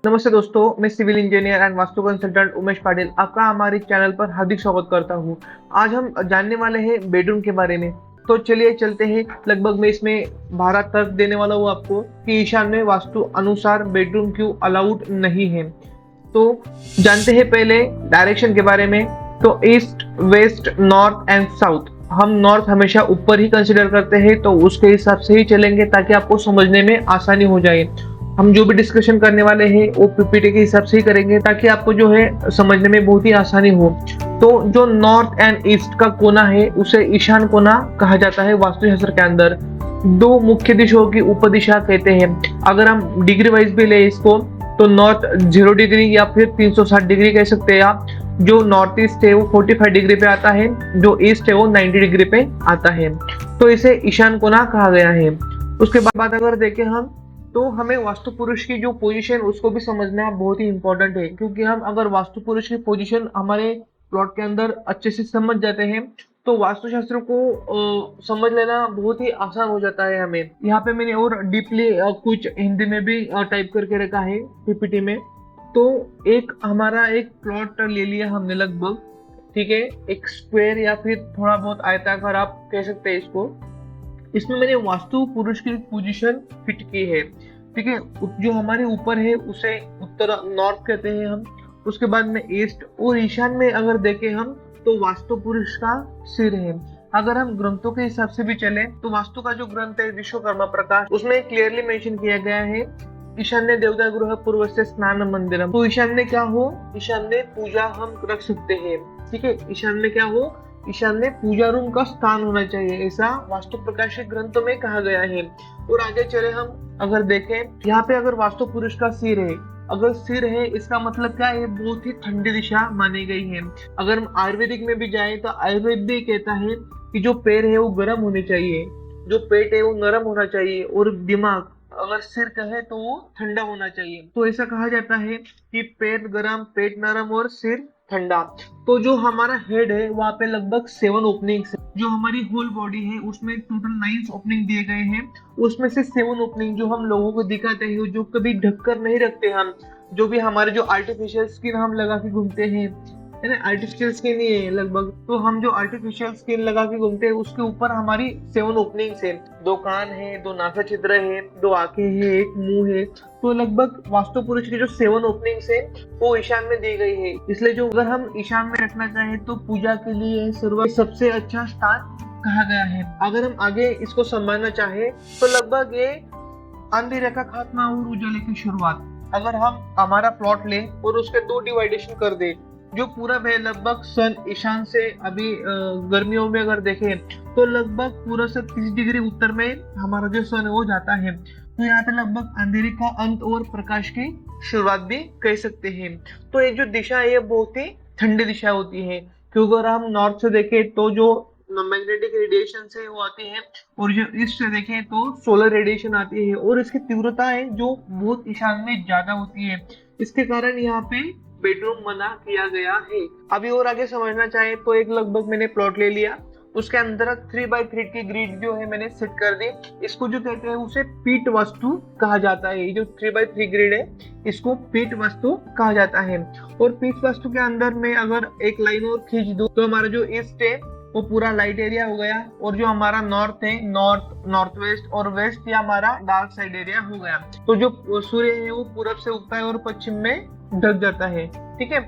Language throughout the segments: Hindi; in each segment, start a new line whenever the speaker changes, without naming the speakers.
नमस्ते दोस्तों, मैं civil engineer and vastu consultant Umesh Patil आपका हमारे चैनल पर हार्दिक स्वागत करता हूं। आज हम जानने वाले हैं बेडरूम के बारे में। तो चलिए चलते हैं। लगभग मैं इसमें 12 तर्क देने वाला हूँ आपको कि ईशान्य वास्तु अनुसार बेडरूम क्यों अलाउड नहीं है। तो जानते हैं पहले डायरेक्शन के बारे में। तो east, west, north and south. हम नॉर्थ हमेशा ऊपर ही कंसिडर करते हैं, तो उसके हिसाब से ही चलेंगे ताकि आपको समझने में आसानी हो जाए। हम जो भी डिस्कशन करने वाले हैं वो पीपीटी के हिसाब से ही करेंगे ताकि आपको जो है समझने में बहुत ही आसानी हो। तो जो नॉर्थ एंड ईस्ट का कोना है उसे ईशान कोना कहा जाता है वास्तुशास्त्र के अंदर। दो मुख्य दिशाओं की उपदिशा कहते हैं। अगर हम डिग्री वाइज भी ले इसको तो नॉर्थ 0 डिग्री या फिर 360 डिग्री कह सकते हैं आप। जो नॉर्थ ईस्ट है वो 45 डिग्री पे आता है, जो ईस्ट है वो 90 डिग्री पे आता है। तो इसे ईशान कोना कहा गया है। उसके बाद अगर देखें हम तो हमें वास्तु पुरुष की जो पोजीशन उसको भी समझना बहुत ही इंपॉर्टेंट है, क्योंकि हम अगर वास्तु पुरुष की पोजीशन हमारे प्लॉट के अंदर अच्छे से समझ जाते हैं तो वास्तुशास्त्र को समझ लेना बहुत ही आसान हो जाता है हमें। यहाँ पे मैंने और डीपली कुछ हिंदी में भी टाइप करके रखा है पीपीटी में। तो एक हमारा एक प्लॉट ले लिया हमने लगभग, ठीक है, एक स्क्वायर या फिर थोड़ा बहुत आयताकार आप कह सकते हैं इसको। इसमें मैंने वास्तु पुरुष की पोजीशन फिट की है, ठीक है। जो हमारे ऊपर है उसे उत्तर नॉर्थ कहते हैं हम। उसके बाद में ईस्ट और ईशान में अगर देखें हम तो वास्तु पुरुष का सिर है। अगर हम ग्रंथों के हिसाब से भी चले तो वास्तु का जो ग्रंथ है विश्वकर्मा प्रकाश, उसमें क्लियरली मेंशन किया गया है ईशान्य देवता गृह पूर्व से स्नान मंदिरम। तो ईशान्य क्या हो? ईशान्य पूजा हम रख सकते हैं, ठीक है। ईशान्य क्या हो? ईशान्य पूजा रूम का स्थान होना चाहिए, ऐसा वास्तु प्रकाशित ग्रंथों में कहा गया है। और आगे चले हम अगर देखें, यहाँ पे अगर वास्तु पुरुष का सिर है, अगर सिर है इसका मतलब क्या है? बहुत ही ठंडी दिशा मानी गई है। अगर हम आयुर्वेदिक में भी जाएं तो आयुर्वेद भी कहता है कि जो पैर है वो गर्म होने चाहिए, जो पेट है वो नरम होना चाहिए, और दिमाग अगर सिर कहे तो वो ठंडा होना चाहिए। तो ऐसा कहा जाता है कि पेट गर्म, पेट नरम और सिर ठंडा। तो जो हमारा हेड है वहाँ पे लगभग 7 ओपनिंग्स है। जो हमारी होल बॉडी है उसमें टोटल 9 ओपनिंग दिए गए हैं। उसमें से 7 ओपनिंग जो हम लोगों को दिखाते हैं, जो कभी ढककर नहीं रखते हम, जो भी हमारे जो आर्टिफिशियल स्किन हम लगा के घूमते हैं, है ना, आर्टिफिशियल स्किन ही है लगभग। तो हम जो आर्टिफिशियल स्किन लगा के घूमते हैं उसके ऊपर हमारी 7 ओपनिंग्स है। 2 कान है, 2 नासा छिद्र है, 2 आंखें है, 1 मुंह है। तो लगभग वास्तु पुरुष की जो 7 ओपनिंग्स है वो ईशान में दी गई है। इसलिए जो अगर हम ईशान में रखना चाहें तो पूजा के लिए सबसे अच्छा स्थान कहा गया है। अगर हम आगे इसको संभालना चाहे तो लगभग ये अंधेरे का खात्मा और उजाले की शुरुआत। अगर हम हमारा प्लॉट ले और उसके 2 डिवाइडेशन कर दे, जो पूरब है लगभग सन ईशान से, अभी गर्मियों में अगर देखें तो लगभग पूरा से 30 डिग्री उत्तर में हमारा जो सन है वो जाता है। तो यहाँ पे लगभग अंधेरे का अंत और प्रकाश की शुरुआत भी कह सकते हैं। तो ये जो दिशा है ये बहुत ही ठंडी दिशा होती है, क्योंकि अगर हम नॉर्थ से देखें तो जो मैग्नेटिक रेडिएशन है वो आती है, और जो ईस्ट से देखें तो सोलर रेडिएशन आती है, और इसकी तीव्रता है जो बहुत ईशान में ज्यादा होती है। इसके कारण यहाँ पे बेडरूम मना किया गया है। अभी और आगे समझना चाहे तो एक लगभग मैंने प्लॉट ले लिया, उसके अंदर 3x3 की ग्रिड जो है मैंने सेट कर दी। इसको जो कहते हैं उसे पीठ वास्तु कहा जाता है। ये जो 3x3 ग्रिड है इसको पीठ वास्तु कहा जाता है। और पीठ वास्तु के अंदर में अगर एक लाइन और खींच दूं तो हमारा जो ईस्ट है वो पूरा लाइट एरिया हो गया, और जो हमारा नॉर्थ है, नॉर्थ वेस्ट और वेस्ट, ये हमारा डार्क साइड एरिया हो गया। तो जो सूर्य है वो पूरब से उगता है और पश्चिम में ढक जाता है, ठीक है।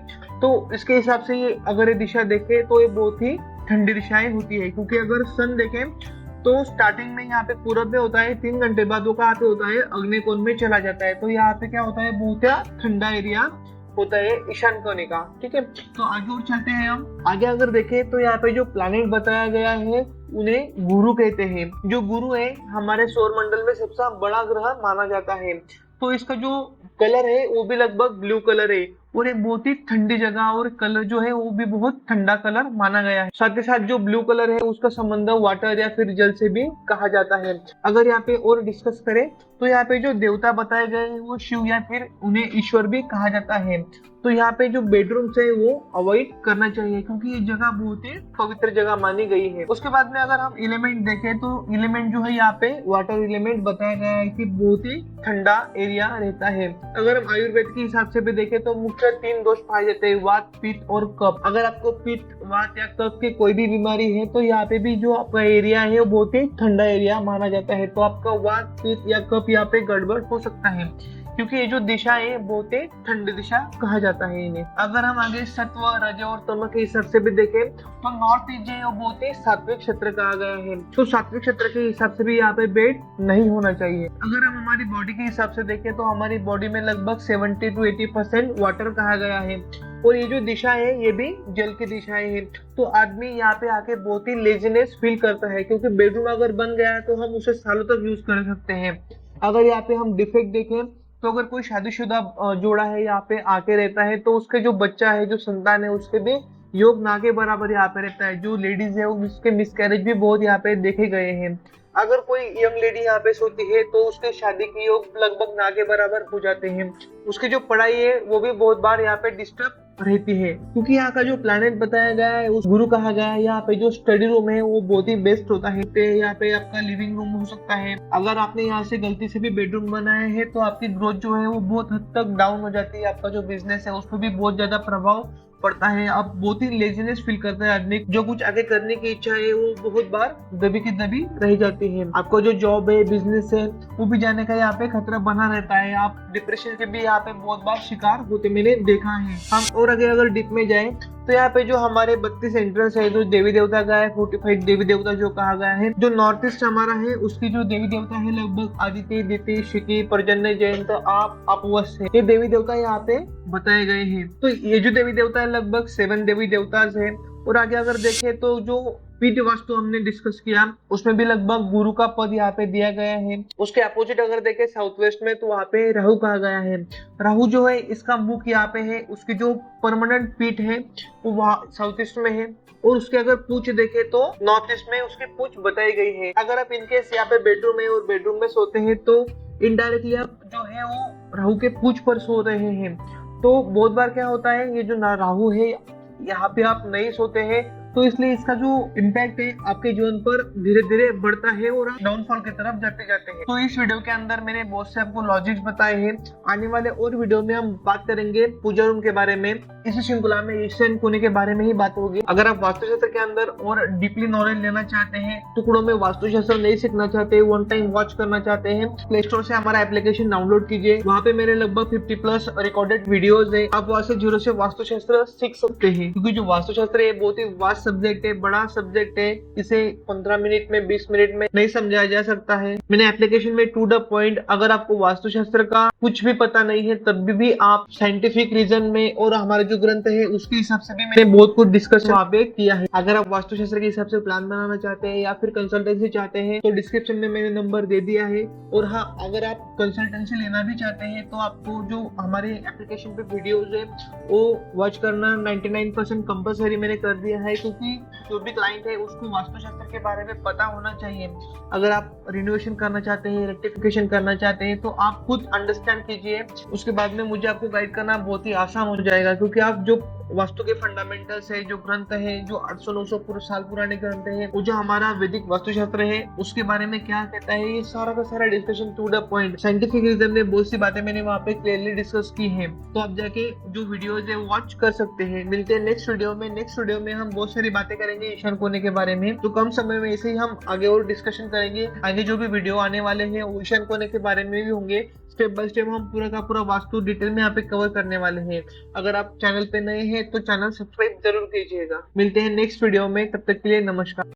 तो इसके हिसाब से ये अगर ये दिशा देखे तो ये बहुत ही ठंडी दिशाएं होती है, क्योंकि अगर सन देखें तो स्टार्टिंग में यहाँ पे पूरब में होता है, 3 घंटे बाद वो कहाँ पे होता है? अग्निकोण में चला जाता है। तो यहाँ पे क्या होता है? बहुत ठंडा एरिया होता है ईशान कोने का, ठीक है। तो आगे और चलते हैं हम। आगे अगर देखें तो यहाँ पे जो प्लैनेट बताया गया है उन्हें गुरु कहते हैं। जो गुरु है हमारे सौर मंडल में सबसे बड़ा ग्रह माना जाता है। तो इसका जो कलर है वो भी लगभग ब्लू कलर है, और एक बहुत ही ठंडी जगह, और कलर जो है वो भी बहुत ठंडा कलर माना गया है। साथ ही साथ जो ब्लू कलर है उसका संबंध वाटर या फिर जल से भी कहा जाता है। अगर यहाँ पे और डिस्कस करें तो यहाँ पे जो देवता बताए गए हैं वो शिव या फिर उन्हें ईश्वर भी कहा जाता है। तो यहाँ पे जो बेडरूम्स है वो अवॉइड करना चाहिए क्योंकि ये जगह बहुत ही पवित्र जगह मानी गई है। उसके बाद में अगर हम एलिमेंट देखें तो एलिमेंट जो है यहाँ पे वाटर एलिमेंट बताया गया है कि बहुत ही ठंडा एरिया रहता है। अगर हम आयुर्वेद के हिसाब से भी देखें तो मुख्य 3 दोष पाए जाते हैं, वात, पित्त और कफ। अगर आपको पित्त, वात या कफ की कोई भी बीमारी है तो यहाँ पे भी जो आपका एरिया है वो बहुत ही ठंडा एरिया माना जाता है। तो आपका वात, पित्त या कफ यहाँ पे गड़बड़ हो सकता है क्योंकि ये जो दिशा है बहुत ही ठंडी दिशा कहा जाता है इन्हें। अगर हम आगे सत्व, रज और तम के हिसाब से भी देखें तो नॉर्थ ईस्ट जो बहुत ही सात्विक क्षेत्र कहा गया है। तो सात्विक क्षेत्र के हिसाब से भी यहाँ पे बेड नहीं होना चाहिए। अगर हम हमारी बॉडी के हिसाब से देखें तो हमारी बॉडी में लगभग 70 to 80% वाटर कहा गया है, और ये जो दिशा है ये भी जल की दिशाएं हैं। तो आदमी यहाँ पे आके बहुत ही लेजीनेस फील करता है क्योंकि बेडरूम अगर बन गया है तो हम उसे सालों तक यूज कर सकते हैं। अगर यहाँ पे हम डिफेक्ट देखें तो अगर कोई शादीशुदा जोड़ा है यहाँ पे आके रहता है तो उसके जो बच्चा है, जो संतान है, उसके भी योग ना के बराबर यहाँ पे रहता है। जो लेडीज है उसके मिसकैरेज भी बहुत यहाँ पे देखे गए हैं। अगर कोई यंग लेडी यहाँ पे सोती है तो उसके शादी के योग लगभग ना के बराबर हो जाते हैं। उसकी जो पढ़ाई है वो भी बहुत बार यहाँ पे डिस्टर्ब रहती है क्योंकि यहाँ का जो प्लैनेट बताया गया है उस गुरु कहा गया है। यहाँ पे जो स्टडी रूम है वो बहुत ही बेस्ट होता है। यहाँ पे आपका लिविंग रूम हो सकता है। अगर आपने यहाँ से गलती से भी बेडरूम बनाया है तो आपकी ग्रोथ जो है वो बहुत हद तक डाउन हो जाती है। आपका जो बिजनेस है उस पर भी बहुत ज्यादा प्रभाव पड़ता है। आप बहुत ही लेजीनेस फील करता है आदमी। जो कुछ आगे करने की इच्छा है वो बहुत बार दबी की दबी रह जाती है। आपका जो जॉब है, बिजनेस है, वो भी जाने का यहाँ पे खतरा बना रहता है। आप डिप्रेशन के भी यहाँ पे बहुत बार शिकार होते मैंने देखा है। हम और आगे अगर डीप में जाए तो यहाँ पे जो हमारे 32 एंट्रेंस है, जो देवी देवता का है, 45 देवी देवता जो कहा गया है। जो नॉर्थ ईस्ट हमारा है उसकी जो देवी देवता है लगभग आदित्य, दिति, शिकी, पर्जन्य, जयंत, आप, अपवश है। ये देवी देवता यहाँ पे बताए गए हैं। तो ये जो देवी देवता है लगभग 7 देवी देवता है। और आगे अगर देखें तो जो पीठ वास्तु हमने डिस्कस किया उसमें भी लगभग गुरु का पद यहाँ पे दिया गया है। उसके अपोजिट अगर देखें साउथ वेस्ट में तो वहाँ पे राहु कहा गया है। राहु जो है इसका मुख यहाँ पे है। उसकी जो परमानेंट पीठ है वो वहाँ साउथ ईस्ट में है। और उसके अगर पूछ देखे तो नॉर्थ ईस्ट में उसकी पूछ बताई गई है। अगर आप इनकेस यहाँ पे बेडरूम है और बेडरूम में सोते हैं तो इनडायरेक्टली आप जो है वो राहु के पूछ पर सो रहे हैं। तो बहुत बार क्या होता है, ये जो राहु है यहाँ पे आप नहीं सोते हैं तो इसलिए इसका जो इम्पैक्ट है आपके जीवन पर धीरे धीरे बढ़ता है और आप डाउनफॉल की तरफ जाते जाते हैं। तो इस वीडियो के अंदर मैंने बहुत से आपको लॉजिक्स बताए हैं। आने वाले और वीडियो में हम बात करेंगे पूजा रूम के बारे में। इसी श्रृंखला में ईशान कोने के बारे में ही बात होगी। अगर आप वास्तुशास्त्र के अंदर और डीपली नॉलेज लेना चाहते हैं, टुकड़ों में वास्तुशास्त्र नहीं सीखना चाहते, वन टाइम वॉच करना चाहते हैं, प्ले स्टोर से हमारा एप्लीकेशन डाउनलोड कीजिए। वहाँ पे मेरे लगभग 50+ रिकॉर्डेड वीडियोज है। आप वहाँ से 0 से वास्तुशास्त्र सीख सकते हैं क्योंकि जो वास्तुशास्त्र है बहुत ही वास्ट सब्जेक्ट है, बड़ा सब्जेक्ट है। इसे 15 मिनट में, 20 मिनट में नहीं समझाया जा सकता है। मैंने एप्लीकेशन में टू द पॉइंट, अगर आपको वास्तुशास्त्र का कुछ भी पता नहीं है तब भी आप साइंटिफिक रीजन में और हमारे जो ग्रंथ है उसके हिसाब से भी मैंने बहुत कुछ डिस्कस वहाँ पे किया है। अगर आप वास्तुशास्त्र के हिसाब से प्लान बनाना चाहते हैं या फिर कंसल्टेंसी चाहते हैं तो डिस्क्रिप्शन में मैंने नंबर दे दिया है। और हाँ, अगर आप कंसल्टेंसी लेना भी चाहते हैं तो आपको जो हमारे एप्लीकेशन पे वीडियोज है वो वॉच करना 99% कंपलसरी मैंने कर दिया है क्योंकि जो भी क्लाइंट है उसको वास्तुशास्त्र के बारे में पता होना चाहिए। अगर आप रिनोवेशन करना चाहते हैं, रेक्टिफिकेशन करना चाहते हैं तो आप खुद अंडरस्टैंड कीजिए। उसके बाद में मुझे आपको गाइड करना बहुत ही आसान हो जाएगा क्योंकि आप जो वास्तु के फंडामेंटल्स है, जो ग्रंथ है, जो 800-900 साल पुराने ग्रंथ है, वो जो हमारा वैदिक वास्तुशास्त्र है उसके बारे में क्या कहता है, ये सारा का सारा discussion to the point scientific reason में बहुत सी बातें मैंने वहाँ पे क्लियरली डिस्कस की है। तो आप जाके जो वीडियोज है वॉच कर सकते हैं। मिलते हैं नेक्स्ट वीडियो में। नेक्स्ट वीडियो में हम बहुत सारी बातें करेंगे ईशान कोने के बारे में। तो कम समय में ऐसे ही हम आगे और डिस्कशन करेंगे। आगे जो भी वीडियो आने वाले हैं वो ईशान कोने के बारे में भी होंगे। स्टेप बाय स्टेप हम पूरा का पूरा वास्तु डिटेल में यहाँ पे कवर करने वाले हैं। अगर आप चैनल पे नए हैं तो चैनल सब्सक्राइब जरूर कीजिएगा। मिलते हैं नेक्स्ट वीडियो में, तब तक के लिए नमस्कार।